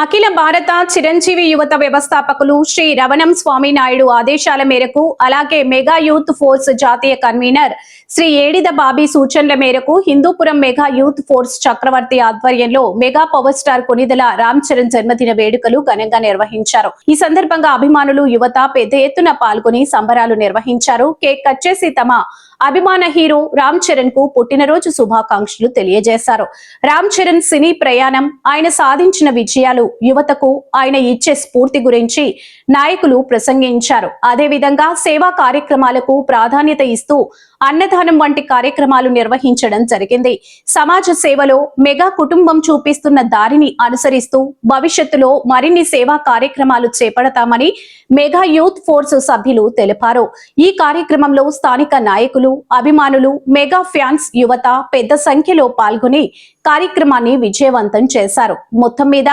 అఖిల భారత చిరంజీవి యువత వ్యవస్థాపకులు శ్రీ రవణం స్వామి నాయుడు ఆదేశాల మేరకు అలాగే మెగా యూత్ ఫోర్స్ జాతీయ కన్వీనర్ శ్రీ ఏడిద బాబీ సూచనల మేరకు హిందూపురం మెగా యూత్ ఫోర్స్ చక్రవర్తి ఆధ్వర్యంలో mega power star Konidela Ram Charan జన్మదిన వేడుకలు ఘనంగా నిర్వహించారు. ఈ సందర్భంగా అభిమానులు యువత పెద్ద ఎత్తున పాల్గొని సంబరాలు నిర్వహించారు. కేక్ కట్ చేసి తమ అభిమాన హీరో రామ్ చరణ్ కు పుట్టినరోజు శుభాకాంక్షలు తెలియజేశారు. రామ్ చరణ్ సినీ ప్రయాణం, ఆయన సాధించిన విజయాలు, యువతకు ఆయన ఇచ్చే స్ఫూర్తి గురించి నాయకులు ప్రసంగించారు. అదేవిధంగా సేవా కార్యక్రమాలకు ప్రాధాన్యత ఇస్తూ అన్నదానం వంటి కార్యక్రమాలు నిర్వహించడం జరిగింది. సమాజ సేవలో మెగా కుటుంబం చూపిస్తున్న దారిని అనుసరిస్తూ భవిష్యత్తులో మరిన్ని సేవా కార్యక్రమాలు చేపడతామని మెగా యూత్ ఫోర్స్ సభ్యులు తెలిపారు. ఈ కార్యక్రమంలో స్థానిక నాయకులు, అభిమానులు, మెగా ఫ్యాన్స్, యువత పెద్ద సంఖ్యలో పాల్గొని కార్యక్రమాన్ని విజయవంతం చేశారు. మొత్తం మీద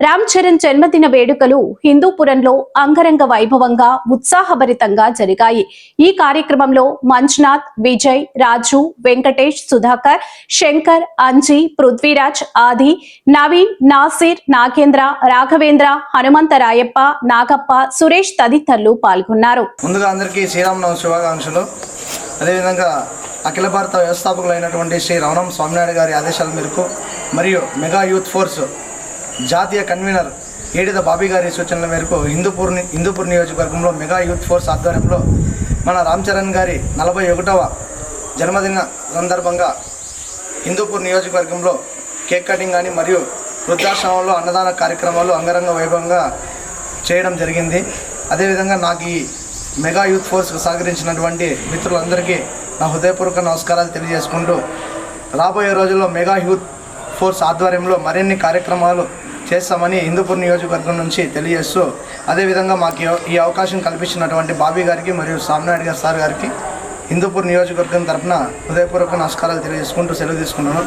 రామ్ చరణ్ జన్మదిన వేడుకలు హిందూపురంలో అంగరంగ వైభవంగా ఉత్సాహభరితంగా జరిగాయి. ఈ కార్యక్రమంలో మంజునాథ్, విజయ్, రాజు, వెంకటేష్, సుధాకర్, శంకర్, అంజీ, పృథ్వీరాజ్, ఆది, నవీన్, నాసిర్, నాగేంద్ర, రాఘవేంద్ర, హనుమంతరాయప్ప, నాగప్ప, సురేష్ తదితరులు పాల్గొన్నారు. ముందుగా అందరికీ శ్రీరామనవమి శుభాకాంక్షలు. అదేవిధంగా అఖిల భారత వ్యవస్థాపకులైనటువంటి శ్రీ రవణం స్వామినాయుడు గారి ఆదేశాల మేరకు మరియు మెగా యూత్ ఫోర్స్ జాతీయ కన్వీనర్ ఏడిద బాబీ గారి సూచనల మేరకు హిందూపూర్ నియోజకవర్గంలో మెగా యూత్ ఫోర్స్ ఆధ్వర్యంలో మన రామ్ చరణ్ గారి 41వ జన్మదిన సందర్భంగా హిందూపూర్ నియోజకవర్గంలో కేక్ కటింగ్ కానీ మరియు వృద్ధాశ్రమంలో అన్నదాన కార్యక్రమాలు అంగరంగ వైభవంగా చేయడం జరిగింది. అదేవిధంగా నాకు ఈ మెగా యూత్ ఫోర్స్కు సహకరించినటువంటి మిత్రులందరికీ నా హృదయపూర్వక నమస్కారాలు తెలియజేసుకుంటూ రాబోయే రోజుల్లో మెగా యూత్ ఫోర్స్ ఆధ్వర్యంలో మరిన్ని కార్యక్రమాలు చేస్తామని హిందూపూర్ నియోజకవర్గం నుంచి తెలియజేస్తూ, అదేవిధంగా మాకు ఈ అవకాశం కల్పించినటువంటి బాబీ గారికి మరియు స్వామినాయుడు గారి సార్ గారికి హిందూపూర్ నియోజకవర్గం తరఫున హృదయపూర్వక నమస్కారాలు తెలియజేసుకుంటూ సెలవు తీసుకున్నాను.